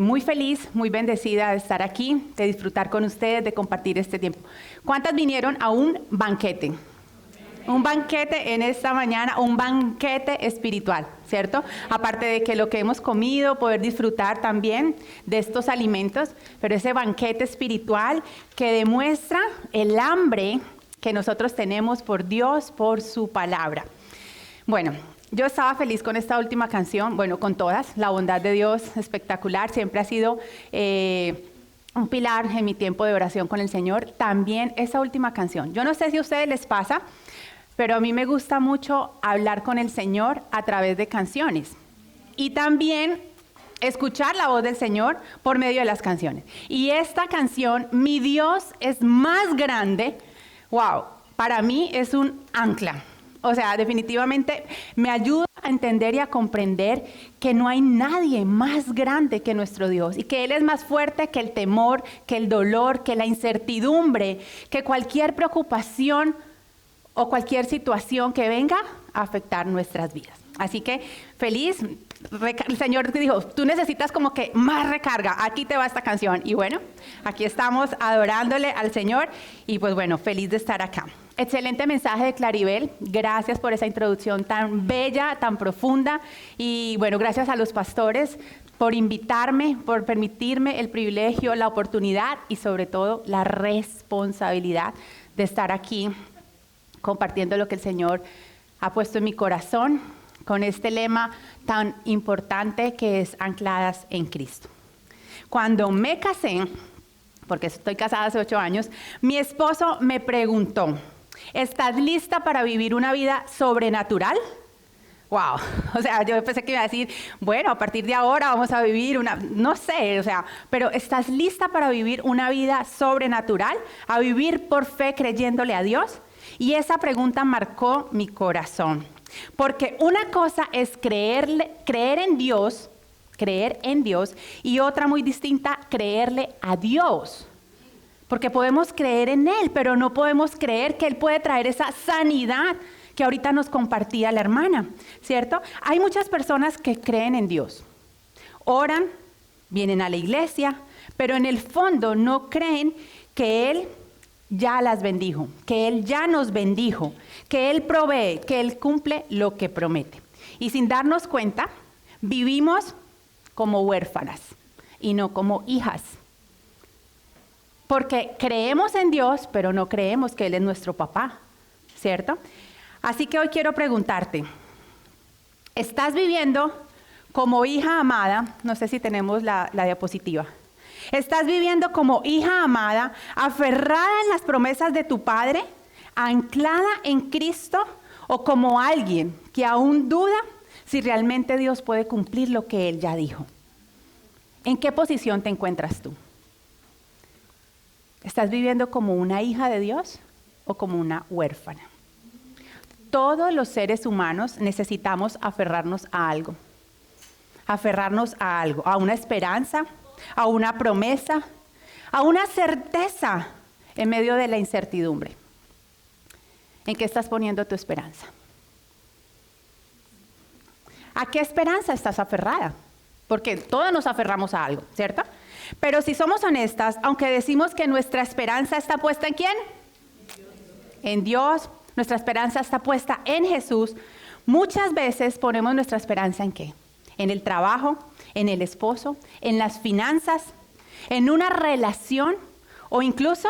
muy feliz, muy bendecida de estar aquí, de disfrutar con ustedes, de compartir este tiempo. ¿Cuántas vinieron a un banquete? Un banquete en esta mañana, un banquete espiritual, ¿cierto? Aparte de que lo que hemos comido, poder disfrutar también de estos alimentos, pero ese banquete espiritual que demuestra el hambre que nosotros tenemos por Dios, por su palabra. Bueno, yo estaba feliz con esta última canción, bueno, con todas, la bondad de Dios, espectacular, siempre ha sido un pilar en mi tiempo de oración con el Señor. También esa última canción, yo no sé si a ustedes les pasa, pero a mí me gusta mucho hablar con el Señor a través de canciones y también escuchar la voz del Señor por medio de las canciones. Y esta canción, Mi Dios es más grande, wow, para mí es un ancla. O sea, definitivamente me ayuda a entender y a comprender que no hay nadie más grande que nuestro Dios y que Él es más fuerte que el temor, que el dolor, que la incertidumbre, que cualquier preocupación o cualquier situación que venga a afectar nuestras vidas. Así que feliz, el Señor dijo, tú necesitas como que más recarga, aquí te va esta canción. Y bueno, aquí estamos adorándole al Señor y pues bueno, feliz de estar acá. Excelente mensaje de Claribel, gracias por esa introducción tan bella, tan profunda y bueno, gracias a los pastores por invitarme, por permitirme el privilegio, la oportunidad y sobre todo la responsabilidad de estar aquí compartiendo lo que el Señor ha puesto en mi corazón con este lema tan importante que es ancladas en Cristo. Cuando me casé, porque estoy casada hace 8 años, mi esposo me preguntó, ¿estás lista para vivir una vida sobrenatural? Wow, o sea, yo pensé que iba a decir, bueno, a partir de ahora vamos a vivir no sé, o sea, pero ¿estás lista para vivir una vida sobrenatural? ¿A vivir por fe creyéndole a Dios? Y esa pregunta marcó mi corazón, porque una cosa es creer en Dios, y otra muy distinta, creerle a Dios. Porque podemos creer en Él, pero no podemos creer que Él puede traer esa sanidad que ahorita nos compartía la hermana, ¿cierto? Hay muchas personas que creen en Dios, oran, vienen a la iglesia, pero en el fondo no creen que Él ya las bendijo, que Él ya nos bendijo, que Él provee, que Él cumple lo que promete. Y sin darnos cuenta, vivimos como huérfanas y no como hijas. Porque creemos en Dios, pero no creemos que Él es nuestro papá, ¿cierto? Así que hoy quiero preguntarte, ¿estás viviendo como hija amada? No sé si tenemos la diapositiva. ¿Estás viviendo como hija amada, aferrada en las promesas de tu Padre, anclada en Cristo, o como alguien que aún duda si realmente Dios puede cumplir lo que Él ya dijo? ¿En qué posición te encuentras tú? ¿Estás viviendo como una hija de Dios o como una huérfana? Todos los seres humanos necesitamos aferrarnos a algo, a una esperanza, a una promesa, a una certeza en medio de la incertidumbre. ¿En qué estás poniendo tu esperanza? ¿A qué esperanza estás aferrada? Porque todos nos aferramos a algo, ¿cierto? Pero si somos honestas, aunque decimos que nuestra esperanza está puesta ¿en quién? En Dios. Nuestra esperanza está puesta en Jesús. Muchas veces ponemos nuestra esperanza ¿en qué? En el trabajo, en el esposo, en las finanzas, en una relación o incluso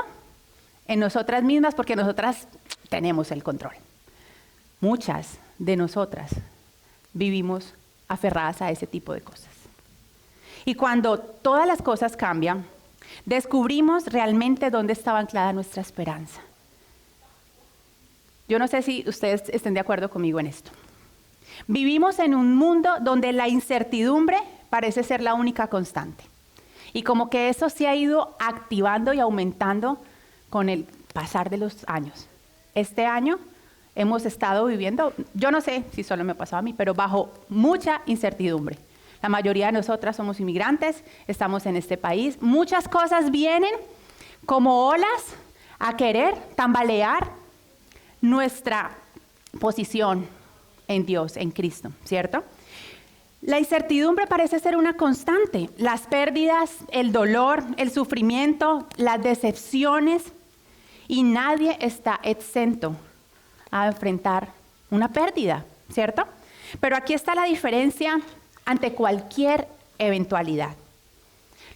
en nosotras mismas, porque nosotras tenemos el control. Muchas de nosotras vivimos aferradas a ese tipo de cosas. Y cuando todas las cosas cambian, descubrimos realmente dónde estaba anclada nuestra esperanza. Yo no sé si ustedes estén de acuerdo conmigo en esto. Vivimos en un mundo donde la incertidumbre parece ser la única constante. Y como que eso se ha ido activando y aumentando con el pasar de los años. Este año hemos estado viviendo, yo no sé si solo me pasó a mí, pero bajo mucha incertidumbre. La mayoría de nosotras somos inmigrantes, estamos en este país. Muchas cosas vienen como olas a querer tambalear nuestra posición en Dios, en Cristo, ¿cierto? La incertidumbre parece ser una constante. Las pérdidas, el dolor, el sufrimiento, las decepciones, y nadie está exento a enfrentar una pérdida, ¿cierto? Pero aquí está la diferencia ante cualquier eventualidad.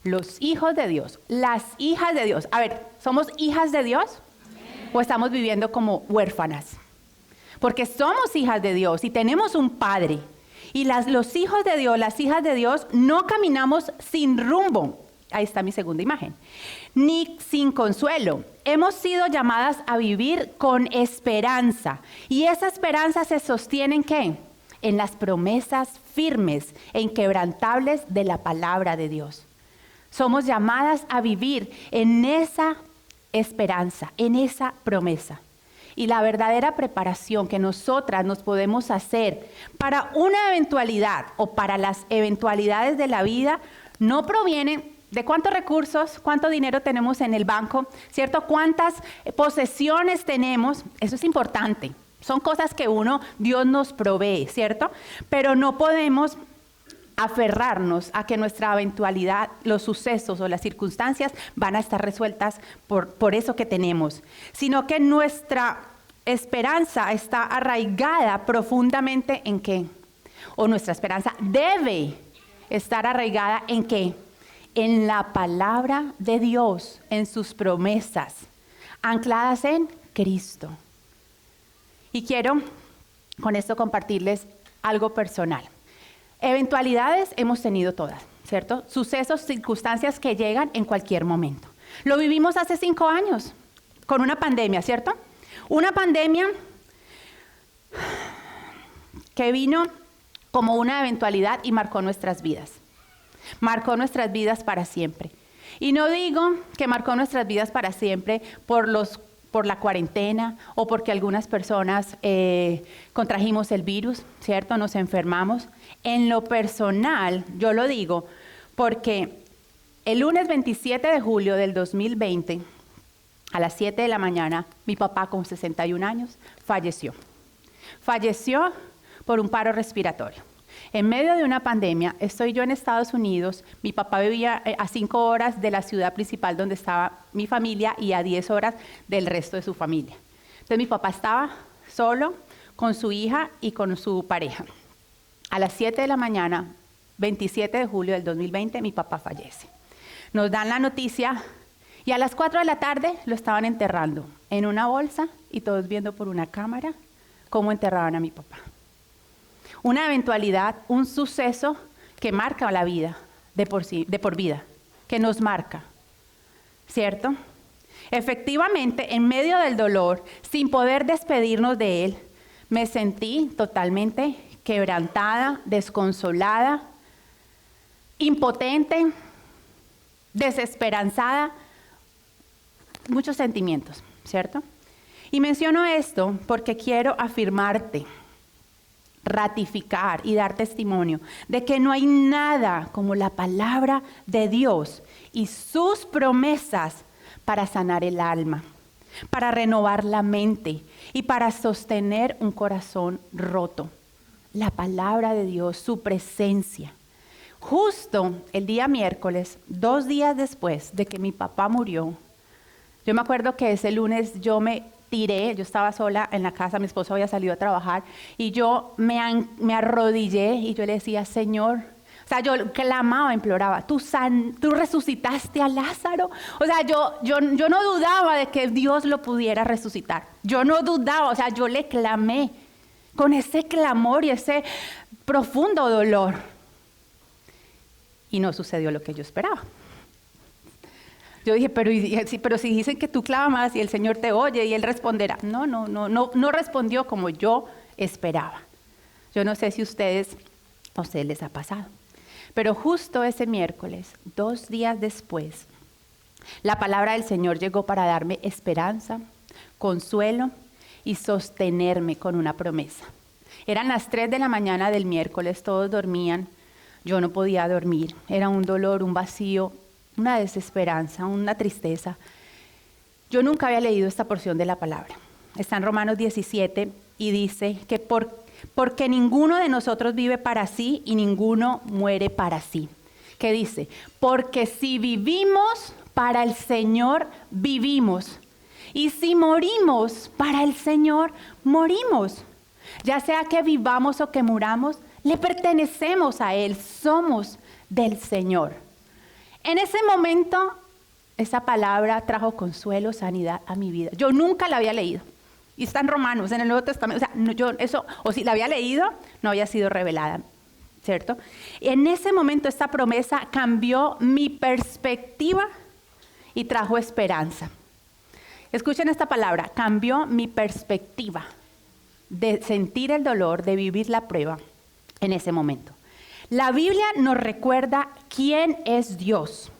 Los hijos de Dios, las hijas de Dios. A ver, ¿somos hijas de Dios? ¿Amén? ¿O estamos viviendo como huérfanas? Porque somos hijas de Dios y tenemos un Padre. Y los hijos de Dios, las hijas de Dios, no caminamos sin rumbo. Ahí está mi segunda imagen. Ni sin consuelo. Hemos sido llamadas a vivir con esperanza. Y esa esperanza se sostiene ¿en qué? En las promesas firmes e inquebrantables de la palabra de Dios. Somos llamadas a vivir en esa esperanza, en esa promesa. Y la verdadera preparación que nosotras nos podemos hacer para una eventualidad o para las eventualidades de la vida no proviene de cuántos recursos, cuánto dinero tenemos en el banco, ¿cierto? Cuántas posesiones tenemos, eso es importante. Son cosas que Dios nos provee, ¿cierto? Pero no podemos aferrarnos a que nuestra eventualidad, los sucesos o las circunstancias van a estar resueltas por eso que tenemos, sino que nuestra esperanza está arraigada profundamente ¿en qué? O nuestra esperanza debe estar arraigada ¿en qué? En la palabra de Dios, en sus promesas, ancladas en Cristo. Y quiero con esto compartirles algo personal. Eventualidades hemos tenido todas, ¿cierto? Sucesos, circunstancias que llegan en cualquier momento. Lo vivimos hace 5 años con una pandemia, ¿cierto? Una pandemia que vino como una eventualidad y marcó nuestras vidas. Marcó nuestras vidas para siempre. Y no digo que marcó nuestras vidas para siempre por la cuarentena o porque algunas personas contrajimos el virus, ¿cierto? Nos enfermamos. En lo personal, yo lo digo porque el lunes 27 de julio del 2020, a las 7 de la mañana, mi papá con 61 años falleció. Falleció por un paro respiratorio. En medio de una pandemia, estoy yo en Estados Unidos, mi papá vivía a 5 horas de la ciudad principal donde estaba mi familia y a 10 horas del resto de su familia. Entonces mi papá estaba solo con su hija y con su pareja. A las 7 de la mañana, 27 de julio del 2020, mi papá fallece. Nos dan la noticia y a las 4 de la tarde lo estaban enterrando en una bolsa y todos viendo por una cámara cómo enterraban a mi papá. Una eventualidad, un suceso que marca la vida de por vida, que nos marca, ¿cierto? Efectivamente, en medio del dolor, sin poder despedirnos de él, me sentí totalmente quebrantada, desconsolada, impotente, desesperanzada, muchos sentimientos, ¿cierto? Y menciono esto porque quiero afirmarte, ratificar y dar testimonio de que no hay nada como la palabra de Dios y sus promesas para sanar el alma, para renovar la mente y para sostener un corazón roto. La palabra de Dios, su presencia. Justo el día miércoles, 2 días después de que mi papá murió, yo me acuerdo que ese lunes yo me tiré, yo estaba sola en la casa, mi esposo había salido a trabajar y yo me arrodillé y yo le decía, Señor, o sea, yo clamaba, imploraba, tú resucitaste a Lázaro. O sea, yo no dudaba de que Dios lo pudiera resucitar. Yo no dudaba, o sea, yo le clamé con ese clamor y ese profundo dolor. Y no sucedió lo que yo esperaba. Yo dije, pero si dicen que tú clamas y el Señor te oye y Él responderá. No respondió como yo esperaba. Yo no sé si a ustedes les ha pasado. Pero justo ese miércoles, 2 días después, la palabra del Señor llegó para darme esperanza, consuelo y sostenerme con una promesa. Eran las 3 de la mañana del miércoles, todos dormían, yo no podía dormir. Era un dolor, un vacío, una desesperanza, una tristeza. Yo nunca había leído esta porción de la palabra. Está en Romanos 17 y dice que porque ninguno de nosotros vive para sí y ninguno muere para sí. ¿Qué dice? Porque si vivimos, para el Señor vivimos. Y si morimos, para el Señor morimos. Ya sea que vivamos o que muramos, le pertenecemos a Él, somos del Señor. En ese momento, esa palabra trajo consuelo, sanidad a mi vida. Yo nunca la había leído. Y está en Romanos, en el Nuevo Testamento. O sea, o si la había leído, no había sido revelada, ¿cierto? Y en ese momento esta promesa cambió mi perspectiva y trajo esperanza. Escuchen esta palabra, cambió mi perspectiva de sentir el dolor, de vivir la prueba en ese momento. La Biblia nos recuerda quién es Dios,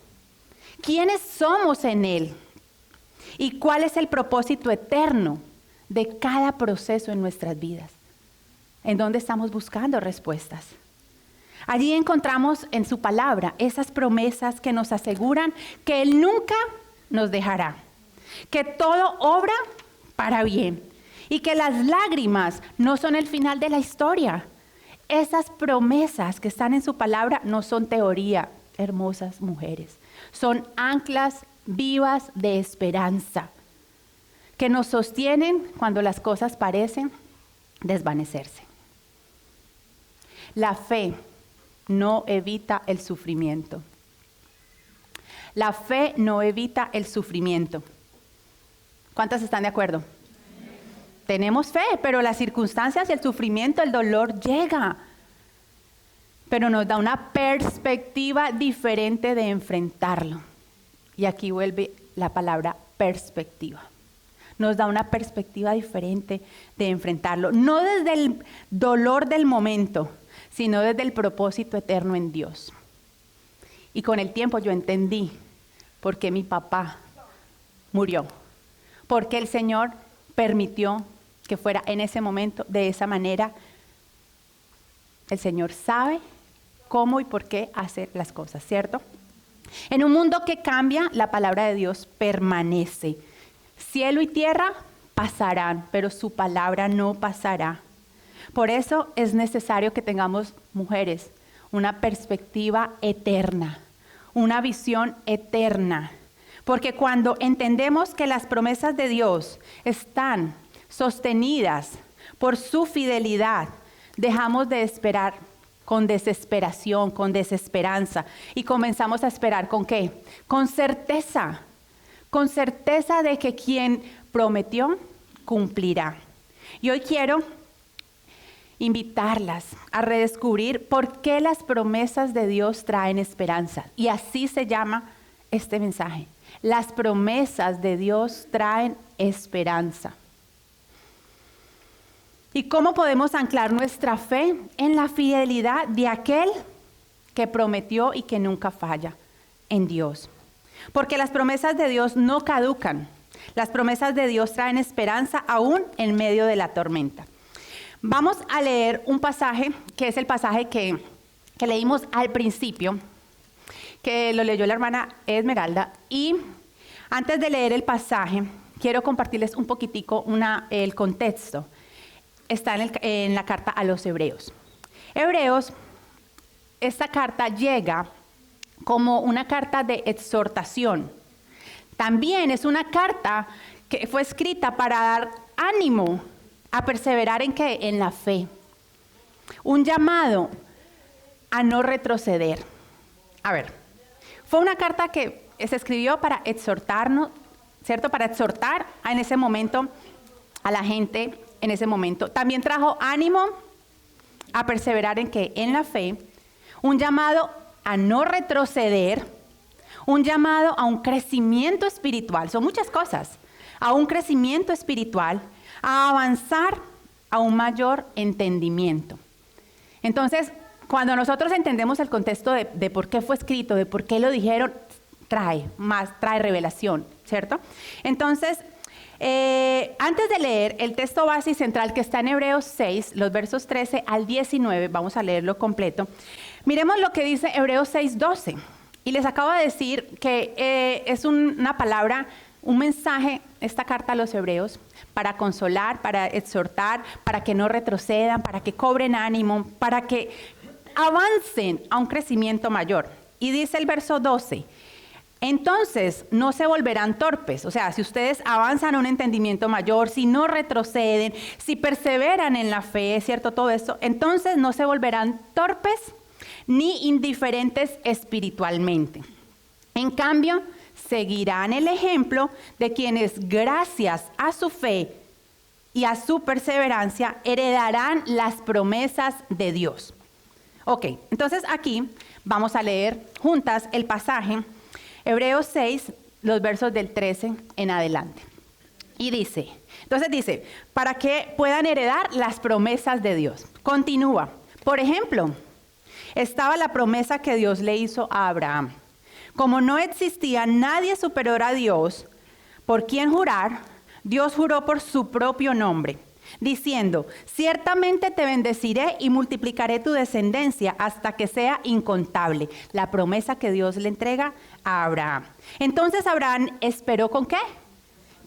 quiénes somos en Él y cuál es el propósito eterno de cada proceso en nuestras vidas, en donde estamos buscando respuestas. Allí encontramos en su palabra esas promesas que nos aseguran que Él nunca nos dejará, que todo obra para bien y que las lágrimas no son el final de la historia. Esas promesas que están en su palabra no son teoría, hermosas mujeres, son anclas vivas de esperanza que nos sostienen cuando las cosas parecen desvanecerse. La fe no evita el sufrimiento. La fe no evita el sufrimiento. ¿Cuántas están de acuerdo? Tenemos fe, pero las circunstancias y el sufrimiento, el dolor llega. Pero nos da una perspectiva diferente de enfrentarlo. Y aquí vuelve la palabra perspectiva. Nos da una perspectiva diferente de enfrentarlo. No desde el dolor del momento, sino desde el propósito eterno en Dios. Y con el tiempo yo entendí por qué mi papá murió. Porque el Señor permitió que fuera en ese momento, de esa manera. El Señor sabe cómo y por qué hacer las cosas, ¿cierto? En un mundo que cambia, la palabra de Dios permanece. Cielo y tierra pasarán, pero su palabra no pasará. Por eso es necesario que tengamos, mujeres, una perspectiva eterna, una visión eterna. Porque cuando entendemos que las promesas de Dios están sostenidas por su fidelidad, dejamos de esperar con desesperación, con desesperanza, y comenzamos a esperar ¿con qué? Con certeza de que quien prometió cumplirá. Y hoy quiero invitarlas a redescubrir por qué las promesas de Dios traen esperanza. Y así se llama este mensaje. Las promesas de Dios traen esperanza. ¿Y cómo podemos anclar nuestra fe en la fidelidad de aquel que prometió y que nunca falla? En Dios. Porque las promesas de Dios no caducan. Las promesas de Dios traen esperanza aún en medio de la tormenta. Vamos a leer un pasaje que es el pasaje que leímos al principio, que lo leyó la hermana Esmeralda. Y antes de leer el pasaje, quiero compartirles un poquitico el contexto. Está en la carta a los Hebreos. Hebreos, esta carta llega como una carta de exhortación. También es una carta que fue escrita para dar ánimo a perseverar ¿en qué? En la fe. Un llamado a no retroceder. A ver, fue una carta que se escribió para exhortarnos, ¿cierto? Para exhortar en ese momento a la gente en ese momento. También trajo ánimo a perseverar ¿en qué? En la fe. Un llamado a no retroceder. Un llamado a un crecimiento espiritual. Son muchas cosas. A un crecimiento espiritual. A avanzar a un mayor entendimiento. Entonces, cuando nosotros entendemos el contexto de por qué fue escrito, de por qué lo dijeron, trae revelación, ¿cierto? Entonces, antes de leer el texto base y central que está en Hebreos 6, los versos 13 al 19, vamos a leerlo completo. Miremos lo que dice Hebreos 6:12. Y les acabo de decir que es una palabra, un mensaje, esta carta a los hebreos, para consolar, para exhortar, para que no retrocedan, para que cobren ánimo, para que avancen a un crecimiento mayor. Y dice el verso 12, entonces no se volverán torpes. O sea, si ustedes avanzan a un entendimiento mayor, si no retroceden, si perseveran en la fe, ¿cierto? Todo esto, entonces no se volverán torpes ni indiferentes espiritualmente. En cambio, seguirán el ejemplo de quienes gracias a su fe y a su perseverancia heredarán las promesas de Dios. Ok, entonces aquí vamos a leer juntas el pasaje, Hebreos 6, los versos del 13 en adelante. Y dice, entonces dice, para que puedan heredar las promesas de Dios. Continúa, por ejemplo, estaba la promesa que Dios le hizo a Abraham. Como no existía nadie superior a Dios, por quien jurar, Dios juró por su propio nombre, diciendo, ciertamente te bendeciré y multiplicaré tu descendencia hasta que sea incontable. La promesa que Dios le entrega a Abraham. Entonces Abraham esperó ¿con qué?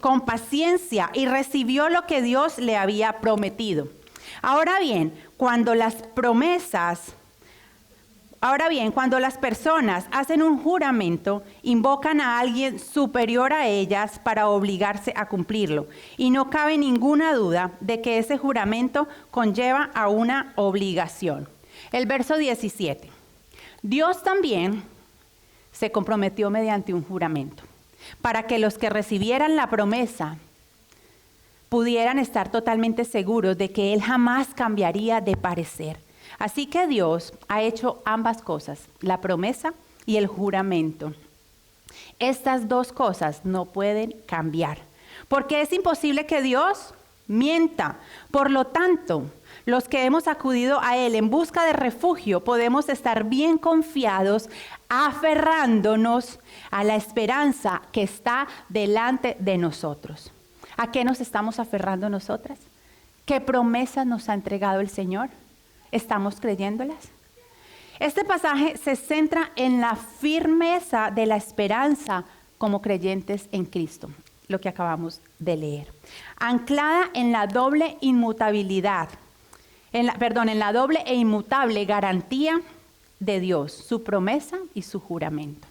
Con paciencia y recibió lo que Dios le había prometido. Ahora bien, cuando las personas hacen un juramento, invocan a alguien superior a ellas para obligarse a cumplirlo. Y no cabe ninguna duda de que ese juramento conlleva a una obligación. El verso 17. Dios también se comprometió mediante un juramento, para que los que recibieran la promesa pudieran estar totalmente seguros de que Él jamás cambiaría de parecer. Así que Dios ha hecho ambas cosas, la promesa y el juramento. Estas dos cosas no pueden cambiar, porque es imposible que Dios mienta. Por lo tanto, los que hemos acudido a Él en busca de refugio, podemos estar bien confiados, aferrándonos a la esperanza que está delante de nosotros. ¿A qué nos estamos aferrando nosotras? ¿Qué promesas nos ha entregado el Señor? ¿Estamos creyéndolas? Este pasaje se centra en la firmeza de la esperanza como creyentes en Cristo, lo que acabamos de leer. Anclada en la doble inmutabilidad, en la doble e inmutable garantía de Dios, su promesa y su juramento.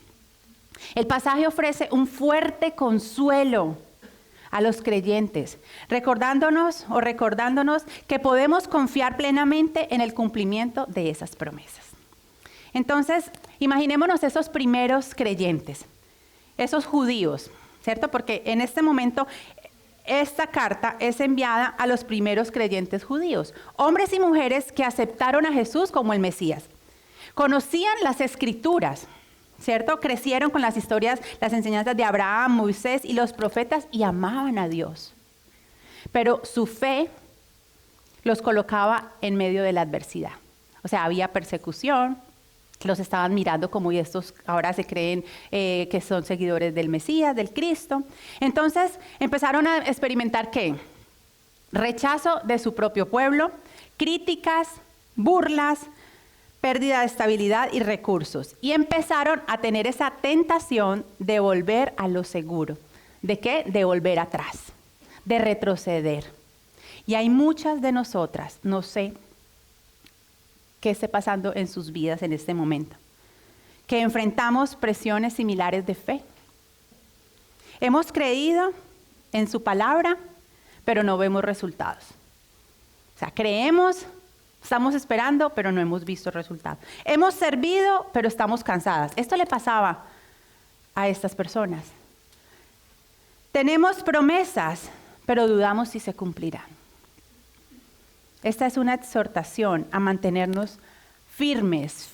El pasaje ofrece un fuerte consuelo a los creyentes, recordándonos que podemos confiar plenamente en el cumplimiento de esas promesas. Entonces, imaginémonos esos primeros creyentes, esos judíos, ¿cierto? Porque en este momento esta carta es enviada a los primeros creyentes judíos, hombres y mujeres que aceptaron a Jesús como el Mesías. Conocían las Escrituras, ¿cierto? Crecieron con las historias, las enseñanzas de Abraham, Moisés y los profetas y amaban a Dios. Pero su fe los colocaba en medio de la adversidad. O sea, había persecución, los estaban mirando como y estos ahora se creen que son seguidores del Mesías, del Cristo. Entonces empezaron a experimentar ¿qué? Rechazo de su propio pueblo, críticas, burlas, pérdida de estabilidad y recursos. Y empezaron a tener esa tentación de volver a lo seguro. ¿De qué? De volver atrás, de retroceder. Y hay muchas de nosotras, no sé qué esté pasando en sus vidas en este momento, que enfrentamos presiones similares de fe. Hemos creído en su palabra, pero no vemos resultados. O sea, creemos, estamos esperando, pero no hemos visto resultados. Hemos servido, pero estamos cansadas. Esto le pasaba a estas personas. Tenemos promesas, pero dudamos si se cumplirán. Esta es una exhortación a mantenernos firmes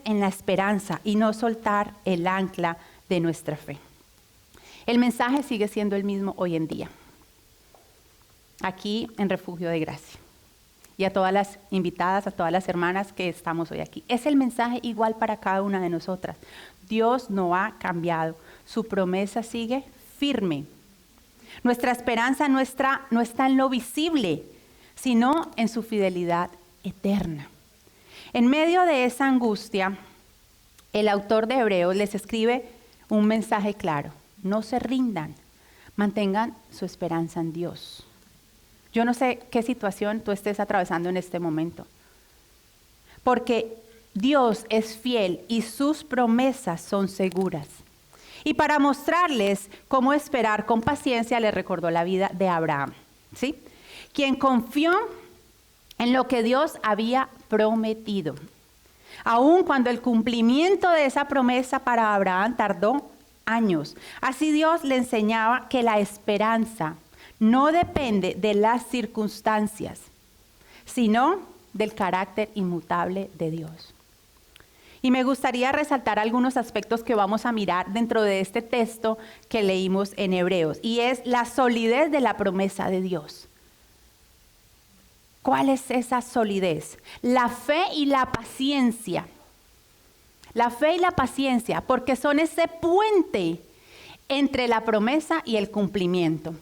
en la esperanza y no soltar el ancla de nuestra fe. El mensaje sigue siendo el mismo hoy en día, aquí en Refugio de Gracia. Y a todas las invitadas, a todas las hermanas que estamos hoy aquí. Es el mensaje igual para cada una de nosotras. Dios no ha cambiado, su promesa sigue firme. Nuestra esperanza no está en lo visible, sino en su fidelidad eterna. En medio de esa angustia, el autor de Hebreos les escribe un mensaje claro: no se rindan, Mantengan su esperanza en Dios. Yo no sé qué situación tú estés atravesando en este momento, porque Dios es fiel y sus promesas son seguras. Y para mostrarles cómo esperar con paciencia, les recordó la vida de Abraham, ¿sí? Quien confió en lo que Dios había prometido. Aun cuando el cumplimiento de esa promesa para Abraham tardó años. Así Dios le enseñaba que la esperanza no depende de las circunstancias, sino del carácter inmutable de Dios. Y me gustaría resaltar algunos aspectos que vamos a mirar dentro de este texto que leímos en Hebreos, y es la solidez de la promesa de Dios. ¿Cuál es esa solidez? La fe y la paciencia. La fe y la paciencia, porque son ese puente entre la promesa y el cumplimiento.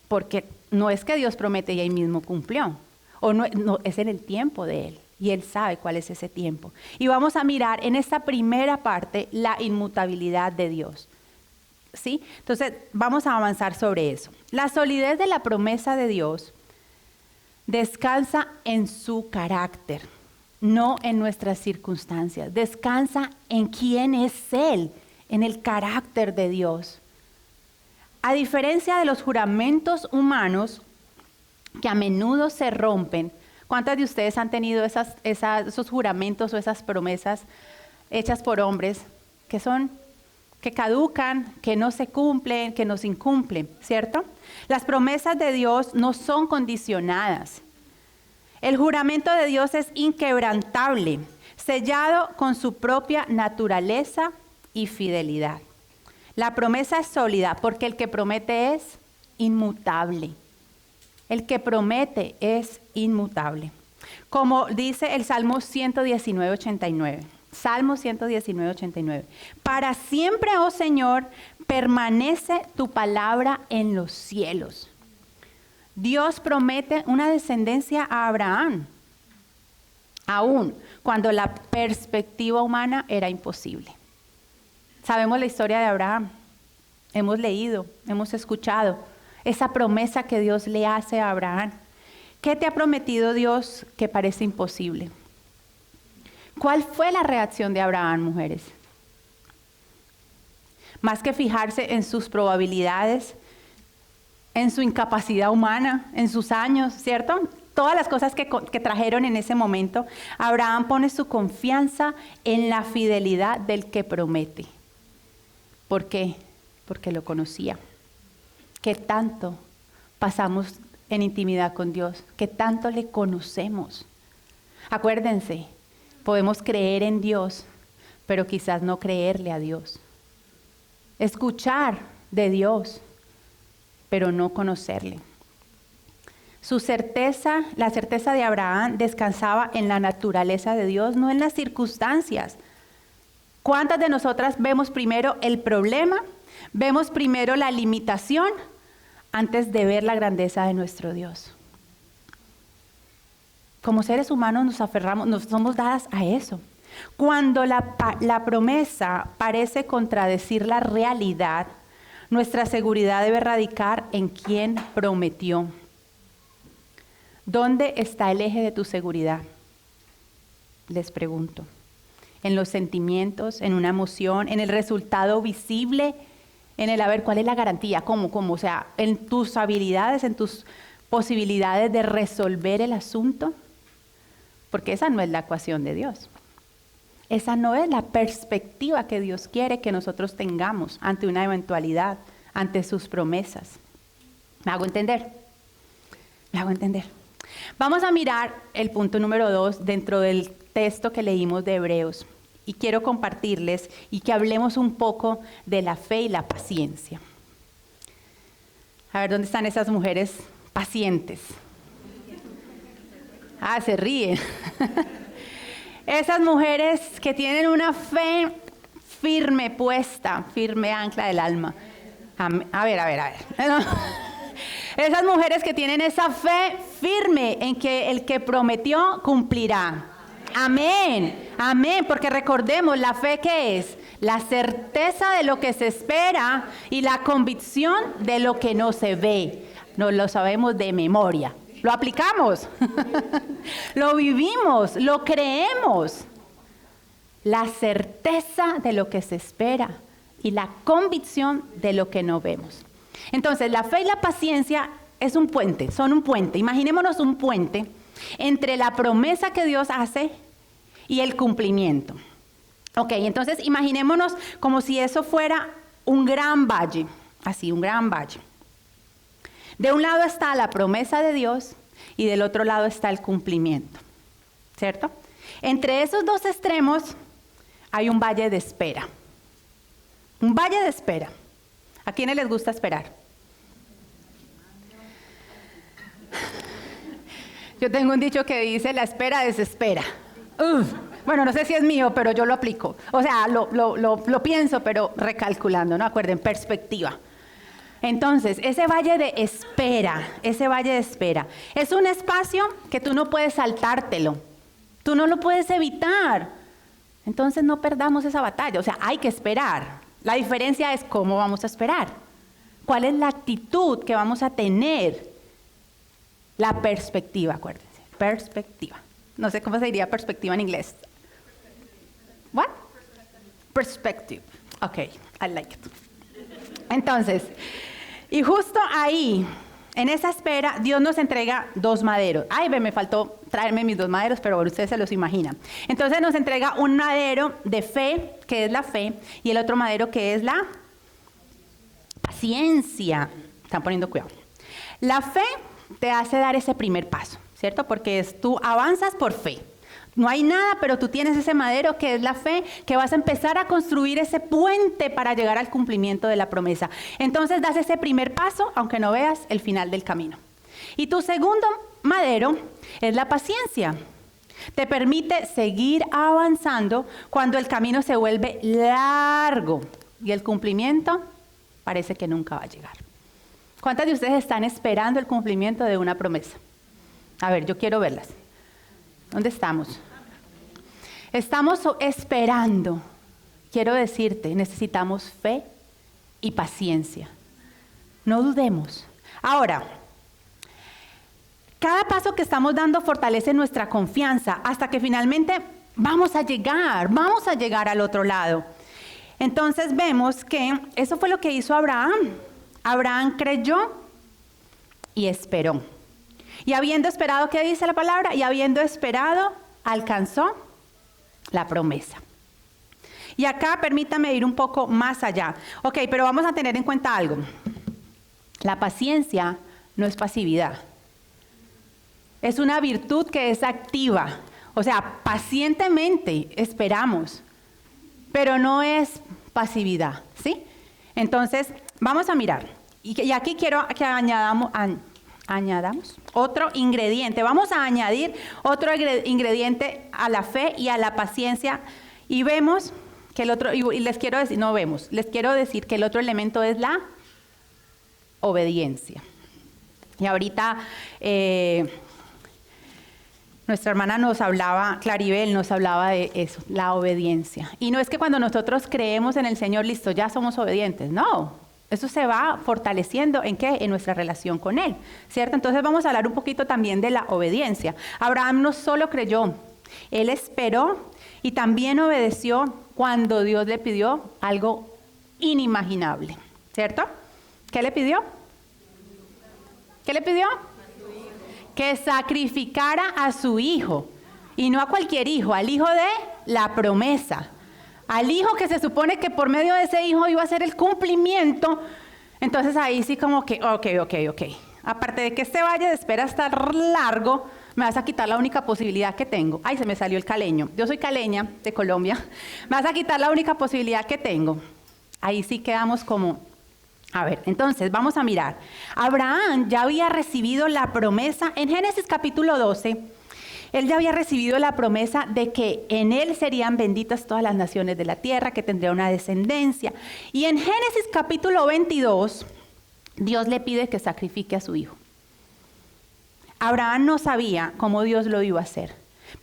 Porque no es que Dios promete y ahí mismo cumplió, o no, es en el tiempo de Él, y Él sabe cuál es ese tiempo. Y vamos a mirar en esta primera parte la inmutabilidad de Dios. ¿Sí? Entonces, vamos a avanzar sobre eso. La solidez de la promesa de Dios descansa en su carácter, no en nuestras circunstancias. Descansa en quién es Él, en el carácter de Dios. A diferencia de los juramentos humanos que a menudo se rompen, ¿cuántas de ustedes han tenido esos juramentos o esas promesas hechas por hombres que caducan, que no se cumplen, que no se incumplen, ¿cierto? Las promesas de Dios no son condicionadas. El juramento de Dios es inquebrantable, sellado con su propia naturaleza y fidelidad. La promesa es sólida porque el que promete es inmutable. El que promete es inmutable. Como dice el Salmo 119:89. Salmo 119:89. Para siempre, oh Señor, permanece tu palabra en los cielos. Dios promete una descendencia a Abraham, aun cuando la perspectiva humana era imposible. Sabemos la historia de Abraham, hemos leído, hemos escuchado esa promesa que Dios le hace a Abraham. ¿Qué te ha prometido Dios que parece imposible? ¿Cuál fue la reacción de Abraham, mujeres? Más que fijarse en sus probabilidades, en su incapacidad humana, en sus años, ¿cierto? Todas las cosas que trajeron en ese momento, Abraham pone su confianza en la fidelidad del que promete. ¿Por qué? Porque lo conocía. ¿Qué tanto pasamos en intimidad con Dios? ¿Qué tanto le conocemos? Acuérdense, podemos creer en Dios, pero quizás no creerle a Dios. Escuchar de Dios, pero no conocerle. Su certeza, la certeza de Abraham descansaba en la naturaleza de Dios, no en las circunstancias. ¿Cuántas de nosotras vemos primero el problema, vemos primero la limitación, antes de ver la grandeza de nuestro Dios? Como seres humanos nos aferramos, nos somos dadas a eso. Cuando la promesa parece contradecir la realidad, nuestra seguridad debe radicar en quien prometió. ¿Dónde está el eje de tu seguridad? Les pregunto. ¿En los sentimientos, en una emoción, en el resultado visible, en el cuál es la garantía? ¿Cómo? O sea, en tus habilidades, en tus posibilidades de resolver el asunto. Porque esa no es la ecuación de Dios. Esa no es la perspectiva que Dios quiere que nosotros tengamos ante una eventualidad, ante sus promesas. ¿Me hago entender? ¿Me hago entender? Vamos a mirar el punto número 2 dentro del texto que leímos de Hebreos. Y quiero compartirles y que hablemos un poco de la fe y la paciencia. A ver, ¿dónde están esas mujeres pacientes? Ah, se ríen. Esas mujeres que tienen una fe firme puesta, firme ancla del alma. A ver. Esas mujeres que tienen esa fe firme en que el que prometió cumplirá. Amén, amén, porque recordemos, ¿la fe qué es? la certeza de lo que se espera y la convicción de lo que no se ve. No lo sabemos de memoria. Lo aplicamos, lo vivimos, lo creemos. La certeza de lo que se espera y la convicción de lo que no vemos. Entonces, la fe y la paciencia es un puente, son un puente. Imaginémonos un puente entre la promesa que Dios hace y el cumplimiento. Ok, entonces imaginémonos como si eso fuera un gran valle, así, un gran valle. De un lado está la promesa de Dios y del otro lado está el cumplimiento, ¿cierto? Entre esos dos extremos hay un valle de espera. Un valle de espera. ¿A quiénes les gusta esperar? Yo tengo un dicho que dice, la espera desespera. Bueno, no sé si es mío, pero yo lo aplico. O sea, lo pienso, pero recalculando, ¿no? Acuerden, perspectiva. Entonces, ese valle de espera, es un espacio que tú no puedes saltártelo. Tú no lo puedes evitar. Entonces, no perdamos esa batalla. O sea, hay que esperar. La diferencia es cómo vamos a esperar. ¿Cuál es la actitud que vamos a tener? La perspectiva, acuérdense. Perspectiva. No sé cómo se diría perspectiva en inglés. What? Perspective. Ok, I like it. Entonces, y justo ahí, en esa espera, Dios nos entrega 2 maderos. Ay, me faltó traerme mis 2 maderos, pero bueno, ustedes se los imaginan. Entonces nos entrega un madero de fe, que es la fe, y el otro madero que es la paciencia. Están poniendo cuidado. La fe te hace dar ese primer paso, ¿cierto? Porque tú avanzas por fe. No hay nada, pero tú tienes ese madero que es la fe, que vas a empezar a construir ese puente para llegar al cumplimiento de la promesa. Entonces das ese primer paso, aunque no veas el final del camino. Y tu segundo madero es la paciencia. Te permite seguir avanzando cuando el camino se vuelve largo y el cumplimiento parece que nunca va a llegar. ¿Cuántas de ustedes están esperando el cumplimiento de una promesa? A ver, yo quiero verlas. ¿Dónde estamos? Estamos esperando. Quiero decirte, necesitamos fe y paciencia. No dudemos. Ahora, cada paso que estamos dando fortalece nuestra confianza hasta que finalmente vamos a llegar al otro lado. Entonces vemos que eso fue lo que hizo Abraham. Abraham creyó y esperó. Y habiendo esperado, ¿qué dice la palabra? Y habiendo esperado, alcanzó la promesa. Y acá permítame ir un poco más allá. Ok, pero vamos a tener en cuenta algo. La paciencia no es pasividad. Es una virtud que es activa. O sea, pacientemente esperamos, pero no es pasividad, ¿sí? Entonces, vamos a mirar. Y aquí quiero que añadamos otro ingrediente. Vamos a añadir otro ingrediente a la fe y a la paciencia. Y vemos que el otro, y les quiero decir que el otro elemento es la obediencia. Y ahorita nuestra hermana nos hablaba, Claribel nos hablaba de eso, la obediencia. Y no es que cuando nosotros creemos en el Señor, listo, ya somos obedientes. No. Eso se va fortaleciendo, ¿en qué? En nuestra relación con Él, ¿cierto? Entonces vamos a hablar un poquito también de la obediencia. Abraham no solo creyó, él esperó y también obedeció cuando Dios le pidió algo inimaginable, ¿cierto? ¿Qué le pidió? ¿Qué le pidió? Que sacrificara a su hijo, y no a cualquier hijo, al hijo de la promesa. Al hijo que se supone que por medio de ese hijo iba a ser el cumplimiento. Entonces ahí sí como que, ok. Aparte de que este valle de espera está largo, me vas a quitar la única posibilidad que tengo. Ay, se me salió el caleño. Yo soy caleña de Colombia. Me vas a quitar la única posibilidad que tengo. Ahí sí quedamos como, a ver, entonces vamos a mirar. Abraham ya había recibido la promesa en Génesis capítulo 12. Él ya había recibido la promesa de que en él serían benditas todas las naciones de la tierra, que tendría una descendencia. Y en Génesis capítulo 22, Dios le pide que sacrifique a su hijo. Abraham no sabía cómo Dios lo iba a hacer,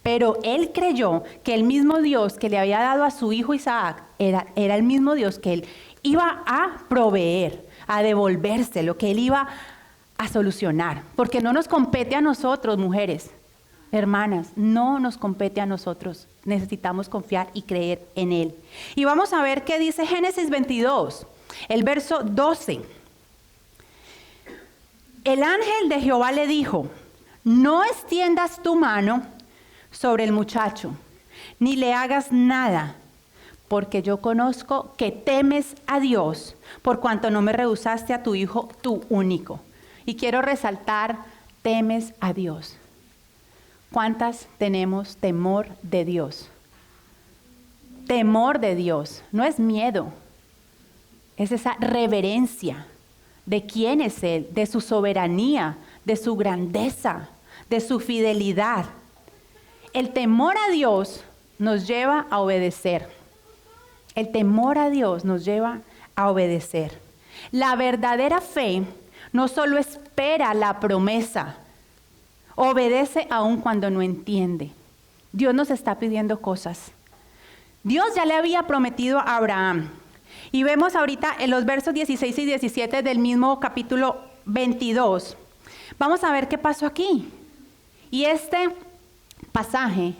Pero él creyó que el mismo Dios que le había dado a su hijo Isaac era el mismo Dios que él iba a proveer, a devolverse, lo que él iba a solucionar. Porque no nos compete a nosotros, mujeres, hermanas, no nos compete a nosotros. Necesitamos confiar y creer en él. Y vamos a ver qué dice Génesis 22, el verso 12. El ángel de Jehová le dijo: no extiendas tu mano sobre el muchacho, ni le hagas nada, porque yo conozco que temes a Dios, por cuanto no me rehusaste a tu hijo, tu único. Y quiero resaltar, temes a Dios. ¿Cuántas tenemos temor de Dios? Temor de Dios, no es miedo, es esa reverencia de quién es Él, de su soberanía, de su grandeza, de su fidelidad. El temor a Dios nos lleva a obedecer. El temor a Dios nos lleva a obedecer. La verdadera fe no solo espera la promesa, obedece aun cuando no entiende. Dios nos está pidiendo cosas. Dios ya le había prometido a Abraham. Y vemos ahorita en los versos 16 y 17 del mismo capítulo 22. Vamos a ver qué pasó aquí. Y este pasaje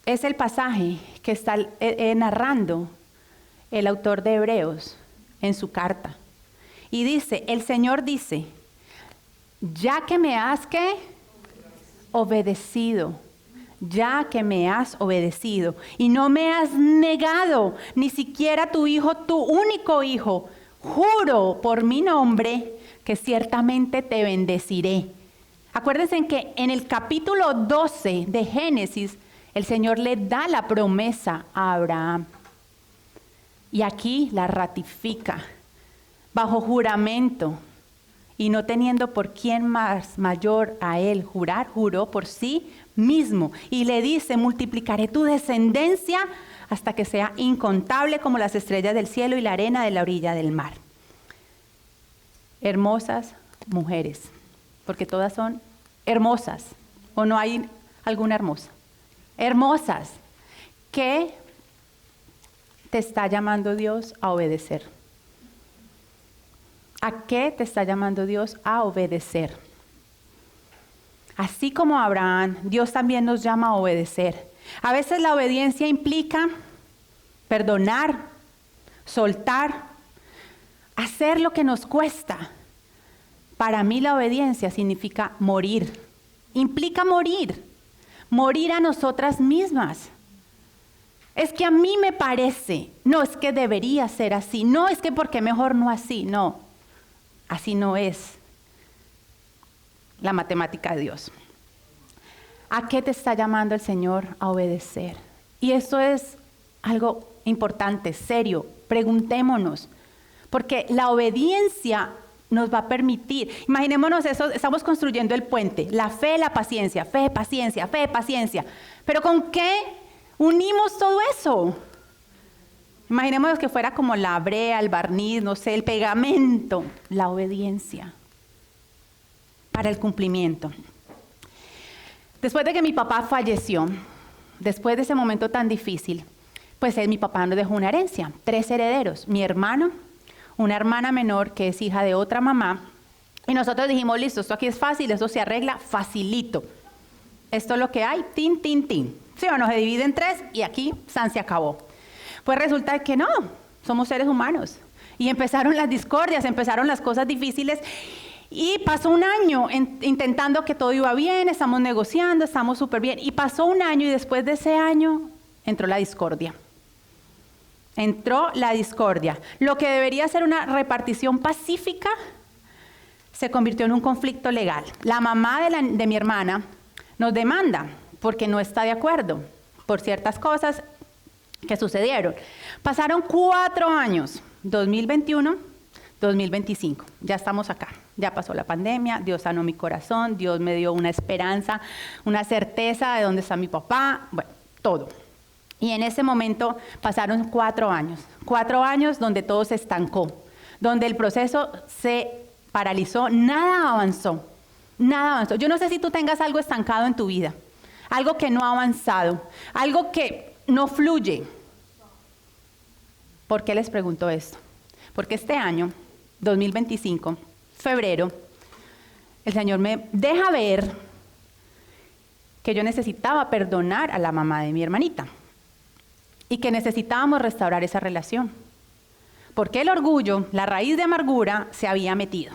es el pasaje que está narrando el autor de Hebreos en su carta. Y dice, el Señor dice, ya que me has ¿qué? Obedecido, ya que me has obedecido y no me has negado ni siquiera tu hijo, tu único hijo, juro por mi nombre que ciertamente te bendeciré. Acuérdense que en el capítulo 12 de Génesis, el Señor le da la promesa a Abraham. Y aquí la ratifica, bajo juramento, y no teniendo por quién más mayor a él jurar, juró por sí mismo. Y le dice, multiplicaré tu descendencia hasta que sea incontable como las estrellas del cielo y la arena de la orilla del mar. Hermosas mujeres, porque todas son hermosas, o no hay alguna hermosa. Hermosas, ¿qué te está llamando Dios a obedecer? ¿A qué te está llamando Dios a obedecer? Así como Abraham, Dios también nos llama a obedecer. A veces la obediencia implica perdonar, soltar, hacer lo que nos cuesta. Para mí la obediencia significa morir. Implica morir a nosotras mismas. Es que a mí me parece, no, es que debería ser así, no, es que porque mejor no así, no, así no es la matemática de Dios. ¿A qué te está llamando el Señor a obedecer? Y eso es algo importante, serio, preguntémonos, porque la obediencia nos va a permitir, imaginémonos eso, estamos construyendo el puente, la fe, la paciencia, fe, paciencia, pero ¿con qué unimos todo eso? Imaginémonos que fuera como la brea, el barniz, no sé, el pegamento, la obediencia para el cumplimiento. Después de que mi papá falleció, después de ese momento tan difícil, pues mi papá nos dejó una herencia, 3 herederos, mi hermano, una hermana menor que es hija de otra mamá, y nosotros dijimos, listo, esto aquí es fácil, esto se arregla facilito. Esto es lo que hay, tin, tin, tin. Sí, o no, se divide en 3 y aquí, san, se acabó. Pues resulta que no, somos seres humanos. Y empezaron las discordias, empezaron las cosas difíciles. Y pasó un año intentando que todo iba bien, estamos negociando, estamos súper bien. Y pasó un año y después de ese año entró la discordia. Entró la discordia. Lo que debería ser una repartición pacífica se convirtió en un conflicto legal. La mamá de mi hermana nos demanda porque no está de acuerdo por ciertas cosas que sucedieron. Pasaron 4 años, 2021, 2025. Ya estamos acá. Ya pasó la pandemia, Dios sanó mi corazón, Dios me dio una esperanza, una certeza de dónde está mi papá, bueno, todo. Y en ese momento pasaron 4 años. 4 años donde todo se estancó, donde el proceso se paralizó, nada avanzó. Nada avanzó. Yo no sé si tú tengas algo estancado en tu vida, algo que no ha avanzado, algo que no fluye. ¿Por qué les pregunto esto? Porque este año, 2025, febrero, el Señor me deja ver que yo necesitaba perdonar a la mamá de mi hermanita y que necesitábamos restaurar esa relación. Porque el orgullo, la raíz de amargura, se había metido.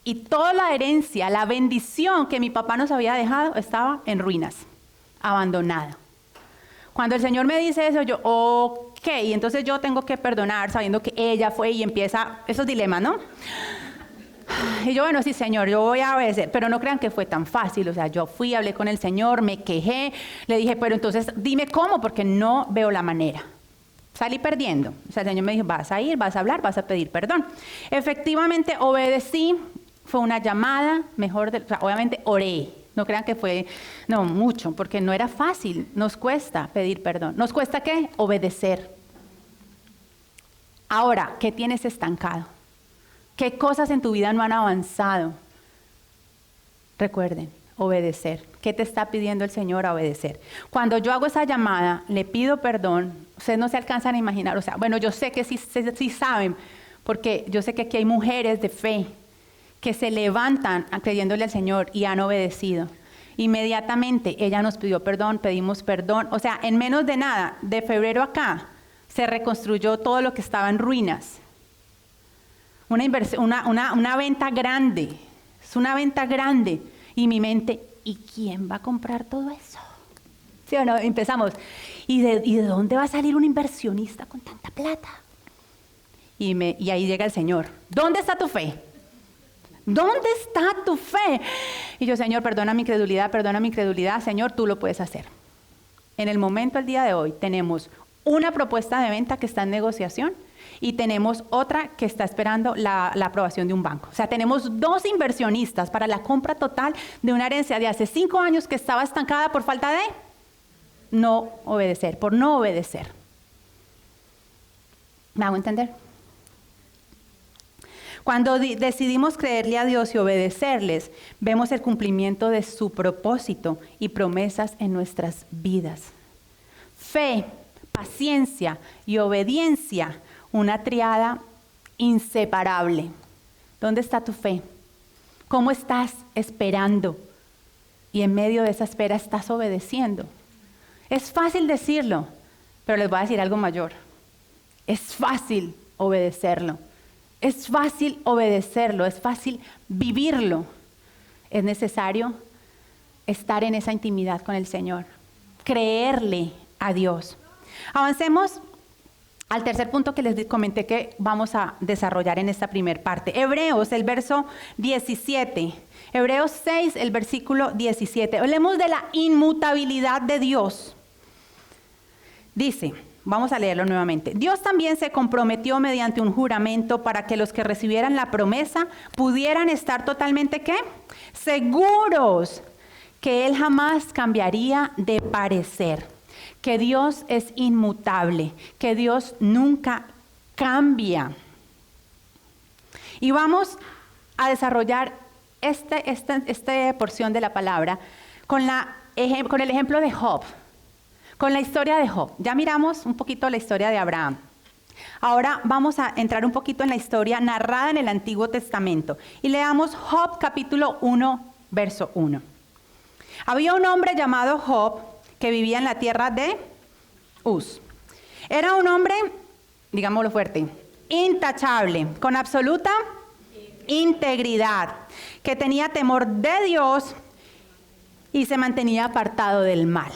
Y toda la herencia, la bendición que mi papá nos había dejado estaba en ruinas, abandonada. Cuando el Señor me dice eso, yo, ok, entonces yo tengo que perdonar sabiendo que ella fue y empieza esos dilemas, ¿no? Y yo, bueno, sí, Señor, yo voy a obedecer, pero no crean que fue tan fácil. O sea, yo fui, hablé con el Señor, me quejé, le dije, pero entonces dime cómo, porque no veo la manera. Salí perdiendo. O sea, el Señor me dijo, vas a ir, vas a hablar, vas a pedir perdón. Efectivamente, obedecí, fue una llamada, o sea, obviamente oré. No crean que fue, no, mucho, porque no era fácil. Nos cuesta pedir perdón. ¿Nos cuesta qué? Obedecer. Ahora, ¿qué tienes estancado? ¿Qué cosas en tu vida no han avanzado? Recuerden, obedecer. ¿Qué te está pidiendo el Señor a obedecer? Cuando yo hago esa llamada, le pido perdón, ustedes no se alcanzan a imaginar, o sea, bueno, yo sé que sí saben, porque yo sé que aquí hay mujeres de fe que se levantan creyéndole al Señor y han obedecido. Inmediatamente ella nos pidió perdón, pedimos perdón, o sea, en menos de nada, de febrero acá, se reconstruyó todo lo que estaba en ruinas. Una inversión, una venta grande, es una venta grande. Y mi mente, ¿y quién va a comprar todo eso? ¿Sí o no? Empezamos. ¿Y de dónde va a salir un inversionista con tanta plata? Y ahí llega el Señor. ¿Dónde está tu fe? ¿Dónde está tu fe? Y yo, Señor, perdona mi incredulidad. Señor, tú lo puedes hacer. En el momento, el día de hoy, tenemos una propuesta de venta que está en negociación y tenemos otra que está esperando la aprobación de un banco. O sea, tenemos 2 inversionistas para la compra total de una herencia de hace 5 años que estaba estancada por falta de no obedecer, por no obedecer. ¿Me hago entender? Cuando decidimos creerle a Dios y obedecerles, vemos el cumplimiento de su propósito y promesas en nuestras vidas. Fe, paciencia y obediencia, una triada inseparable. ¿Dónde está tu fe? ¿Cómo estás esperando? Y en medio de esa espera estás obedeciendo. Es fácil decirlo, pero les voy a decir algo mayor. Es fácil obedecerlo. Es fácil obedecerlo, es fácil vivirlo. Es necesario estar en esa intimidad con el Señor, creerle a Dios. Avancemos al tercer punto que les comenté que vamos a desarrollar en esta primera parte. Hebreos, el verso 17. Hebreos 6, el versículo 17. Hablemos de la inmutabilidad de Dios. Dice, vamos a leerlo nuevamente. Dios también se comprometió mediante un juramento para que los que recibieran la promesa pudieran estar totalmente, ¿qué? Seguros que Él jamás cambiaría de parecer. Que Dios es inmutable, que Dios nunca cambia. Y vamos a desarrollar esta porción de la palabra con el ejemplo de Job, con la historia de Job. Ya miramos un poquito la historia de Abraham. Ahora vamos a entrar un poquito en la historia narrada en el Antiguo Testamento. Y leamos Job capítulo 1, verso 1. Había un hombre llamado Job que vivía en la tierra de Uz. Era un hombre, digámoslo fuerte, intachable, con absoluta integridad, que tenía temor de Dios y se mantenía apartado del mal.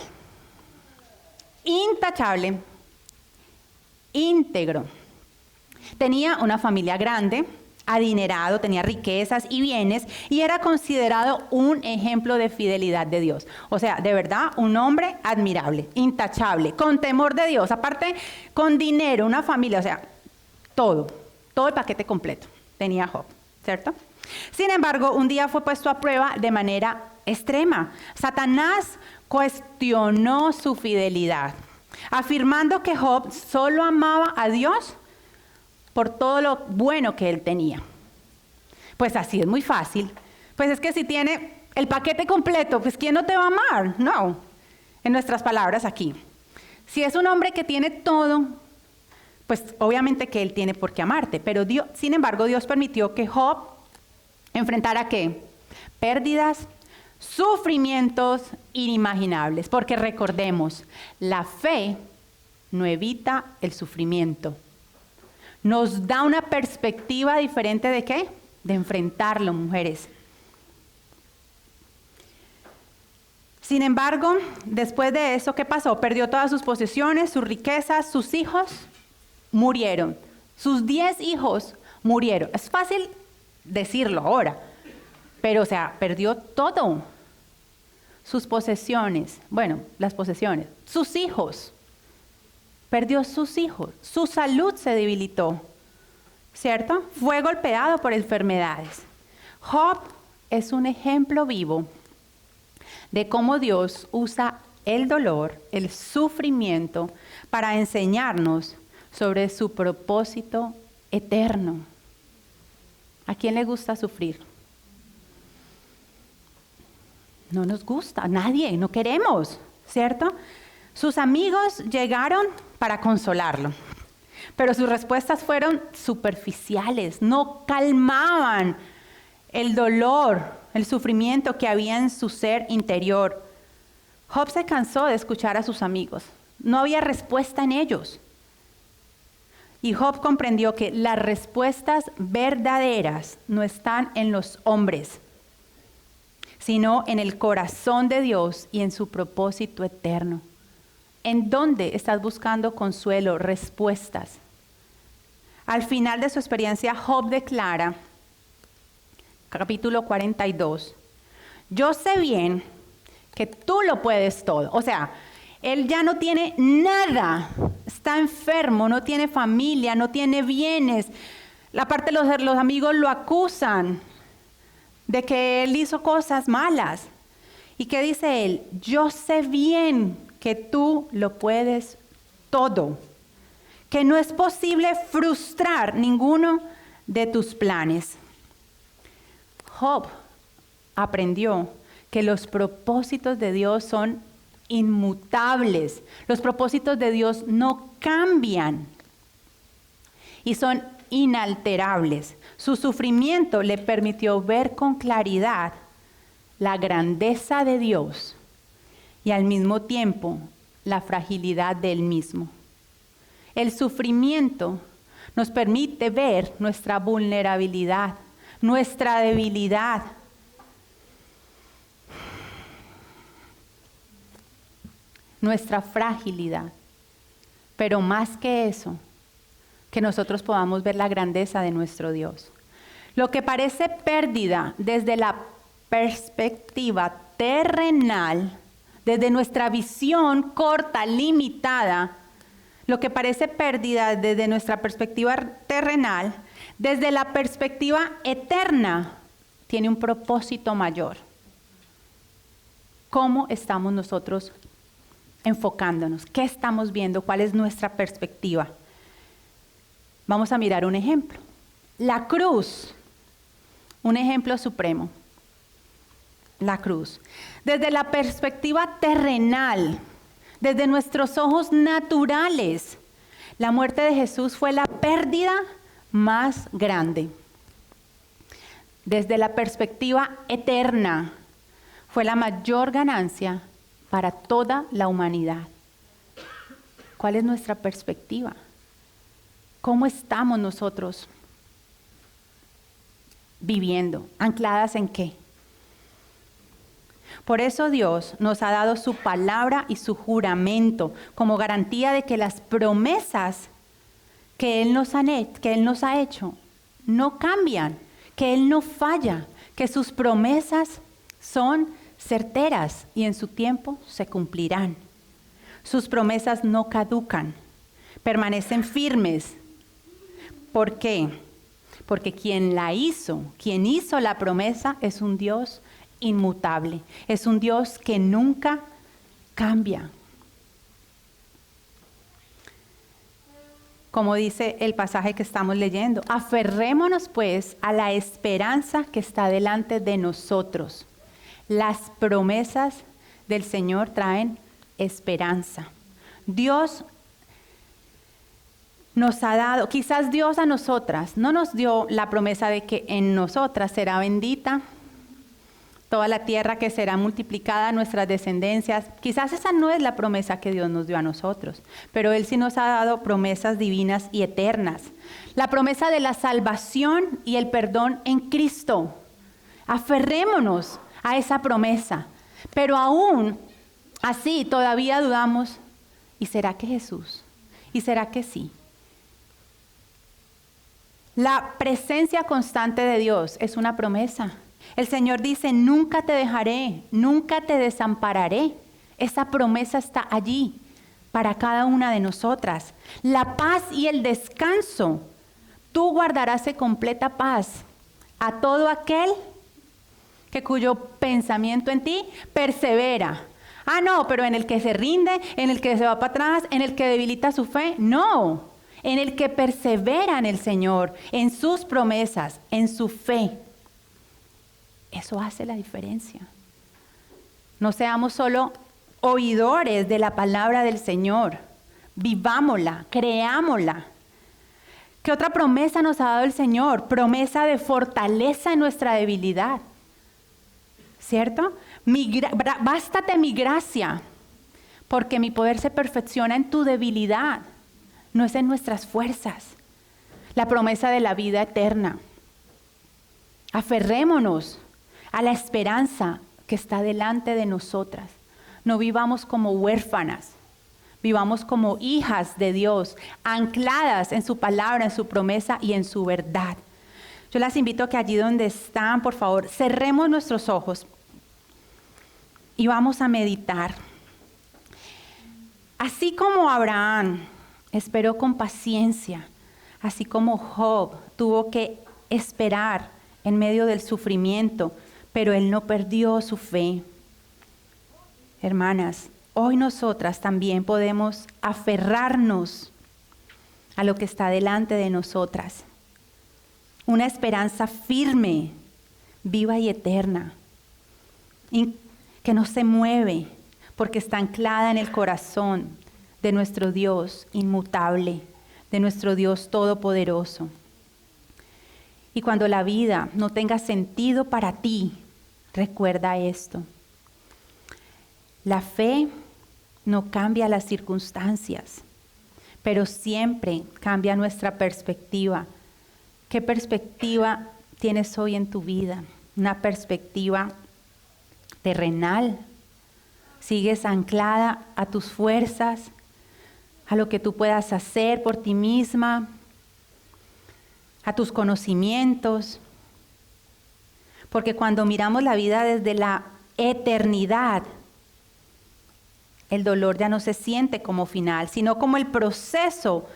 Intachable, íntegro. Tenía una familia grande, adinerado, tenía riquezas y bienes y era considerado un ejemplo de fidelidad de Dios. O sea, de verdad, un hombre admirable, intachable, con temor de Dios, aparte con dinero, una familia, o sea, todo el paquete completo tenía Job, ¿cierto? Sin embargo, un día fue puesto a prueba de manera extrema. Satanás cuestionó su fidelidad, afirmando que Job solo amaba a Dios por todo lo bueno que él tenía. Pues así es muy fácil Pues es que si tiene el paquete completo, pues ¿quién no te va a amar? No, en nuestras palabras aquí. Si es un hombre que tiene todo, pues obviamente que él tiene por qué amarte, pero Dios, sin embargo, Dios permitió que Job enfrentara ¿qué? Pérdidas, sufrimientos inimaginables, porque recordemos, la fe no evita el sufrimiento. Nos da una perspectiva diferente de ¿qué? De enfrentarlo, mujeres. Sin embargo, después de eso, ¿qué pasó? Perdió todas sus posesiones, sus riquezas, sus hijos murieron. Sus 10 hijos murieron. Es fácil decirlo ahora, pero o sea, perdió todo. Sus posesiones, bueno, las posesiones, sus hijos. Perdió sus hijos. Su salud se debilitó, ¿cierto? Fue golpeado por enfermedades. Job es un ejemplo vivo de cómo Dios usa el dolor, el sufrimiento, para enseñarnos sobre su propósito eterno. ¿A quién le gusta sufrir? No nos gusta, nadie, no queremos, ¿cierto? Sus amigos llegaron para consolarlo, pero sus respuestas fueron superficiales, no calmaban el dolor, el sufrimiento que había en su ser interior. Job se cansó de escuchar a sus amigos. No había respuesta en ellos. Y Job comprendió que las respuestas verdaderas no están en los hombres, sino en el corazón de Dios y en su propósito eterno. ¿En dónde estás buscando consuelo, respuestas? Al final de su experiencia, Job declara, capítulo 42, yo sé bien que tú lo puedes todo. O sea, él ya no tiene nada, está enfermo, no tiene familia, no tiene bienes. La parte de los amigos lo acusan de que él hizo cosas malas. ¿Y qué dice él? Yo sé bien que tú lo puedes todo, que no es posible frustrar ninguno de tus planes. Job aprendió que los propósitos de Dios son inmutables. Los propósitos de Dios no cambian y son inalterables. Su sufrimiento le permitió ver con claridad la grandeza de Dios y al mismo tiempo la fragilidad de Él mismo. El sufrimiento nos permite ver nuestra vulnerabilidad, nuestra debilidad. Nuestra fragilidad. Pero más que eso, que nosotros podamos ver la grandeza de nuestro Dios. Lo que parece pérdida desde la perspectiva terrenal, desde nuestra visión corta, limitada, lo que parece pérdida desde nuestra perspectiva terrenal, desde la perspectiva eterna, tiene un propósito mayor. ¿Cómo estamos nosotros enfocándonos? ¿Qué estamos viendo? ¿Cuál es nuestra perspectiva? Vamos a mirar un ejemplo. La cruz, un ejemplo supremo. La cruz. Desde la perspectiva terrenal, desde nuestros ojos naturales, la muerte de Jesús fue la pérdida más grande. Desde la perspectiva eterna, fue la mayor ganancia para toda la humanidad. ¿Cuál es nuestra perspectiva? ¿Cómo estamos nosotros viviendo? ¿Ancladas en qué? Por eso Dios nos ha dado su palabra y su juramento como garantía de que las promesas que Él nos ha hecho no cambian, que Él no falla, que sus promesas son certeras y en su tiempo se cumplirán. Sus promesas no caducan, permanecen firmes. ¿Por qué? Porque quien hizo la promesa es un Dios inmutable, es un Dios que nunca cambia. como dice el pasaje que estamos leyendo. Aferrémonos pues a la esperanza que está delante de nosotros. Las promesas del Señor traen esperanza. Dios nos ha dado, quizás Dios a nosotras no nos dio la promesa de que en nosotras será bendita toda la tierra, que será multiplicada nuestras descendencias. Quizás esa no es la promesa que Dios nos dio a nosotros, pero Él sí nos ha dado promesas divinas y eternas. La promesa de la salvación y el perdón en Cristo. Aferrémonos a esa promesa, pero aún así todavía dudamos, ¿y será que Jesús? ¿Y será que sí? La presencia constante de Dios es una promesa. El Señor dice, nunca te dejaré, nunca te desampararé. Esa promesa está allí para cada una de nosotras. La paz y el descanso. Tú guardarás en completa paz a todo aquel que cuyo pensamiento en ti persevera. Ah, no, pero en el que se rinde, en el que se va para atrás, en el que debilita su fe. No, en el que persevera en el Señor, en sus promesas, en su fe. Eso hace la diferencia. No seamos solo oidores de la palabra del Señor. Vivámosla, creámosla. ¿Qué otra promesa nos ha dado el Señor? Promesa de fortaleza en nuestra debilidad. ¿Cierto? Bástate mi gracia, porque mi poder se perfecciona en tu debilidad, no es en nuestras fuerzas. La promesa de la vida eterna. Aferrémonos a la esperanza que está delante de nosotras. No vivamos como huérfanas, vivamos como hijas de Dios, ancladas en su palabra, en su promesa y en su verdad. Yo las invito a que allí donde están, por favor, cerremos nuestros ojos y vamos a meditar. Así como Abraham esperó con paciencia, así como Job tuvo que esperar en medio del sufrimiento, pero él no perdió su fe. Hermanas, hoy nosotras también podemos aferrarnos a lo que está delante de nosotras. Una esperanza firme, viva y eterna, que no se mueve porque está anclada en el corazón de nuestro Dios inmutable, de nuestro Dios todopoderoso. Y cuando la vida no tenga sentido para ti, recuerda esto. La fe no cambia las circunstancias, pero siempre cambia nuestra perspectiva. ¿Qué perspectiva tienes hoy en tu vida? ¿Una perspectiva terrenal? ¿Sigues anclada a tus fuerzas, a lo que tú puedas hacer por ti misma, a tus conocimientos? Porque cuando miramos la vida desde la eternidad, el dolor ya no se siente como final, sino como el proceso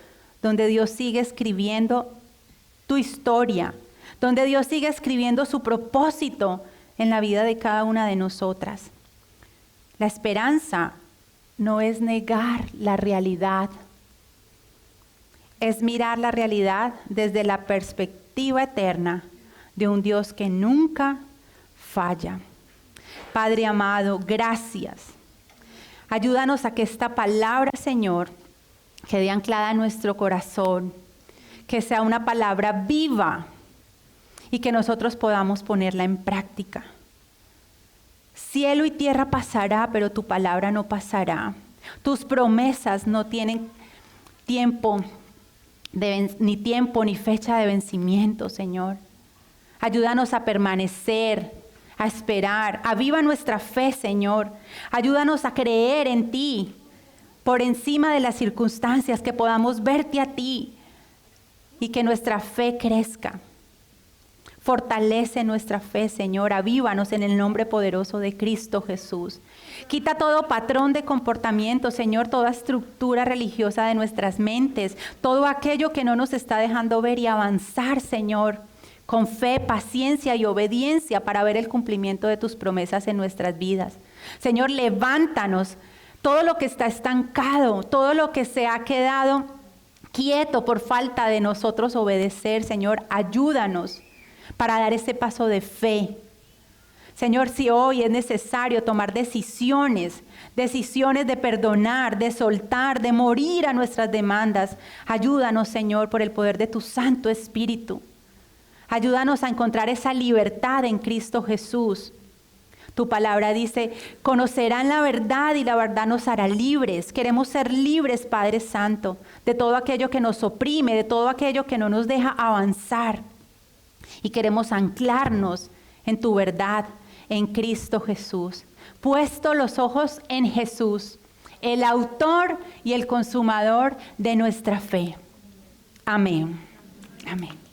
donde Dios sigue escribiendo tu historia, donde Dios sigue escribiendo su propósito en la vida de cada una de nosotras. La esperanza no es negar la realidad, es mirar la realidad desde la perspectiva eterna de un Dios que nunca falla. Padre amado, gracias. Ayúdanos a que esta palabra, Señor, quede anclada en nuestro corazón, que sea una palabra viva y que nosotros podamos ponerla en práctica. Cielo y tierra pasará, pero tu palabra no pasará. Tus promesas no tienen ni tiempo ni fecha de vencimiento, Señor. Ayúdanos a permanecer, a esperar. Aviva nuestra fe, Señor. Ayúdanos a creer en ti por encima de las circunstancias, que podamos verte a ti y que nuestra fe crezca. Fortalece nuestra fe, Señor. Avívanos en el nombre poderoso de Cristo Jesús. Quita todo patrón de comportamiento, Señor, toda estructura religiosa de nuestras mentes, todo aquello que no nos está dejando ver y avanzar, Señor, con fe, paciencia y obediencia para ver el cumplimiento de tus promesas en nuestras vidas. Señor, levántanos todo lo que está estancado, todo lo que se ha quedado quieto por falta de nosotros obedecer. Señor, ayúdanos para dar ese paso de fe. Señor, si hoy es necesario tomar decisiones de perdonar, de soltar, de morir a nuestras demandas, ayúdanos, Señor, por el poder de tu Santo Espíritu. Ayúdanos a encontrar esa libertad en Cristo Jesús. Tu palabra dice, conocerán la verdad y la verdad nos hará libres. Queremos ser libres, Padre Santo, de todo aquello que nos oprime, de todo aquello que no nos deja avanzar. Y queremos anclarnos en tu verdad, en Cristo Jesús. Puesto los ojos en Jesús, el autor y el consumador de nuestra fe. Amén. Amén.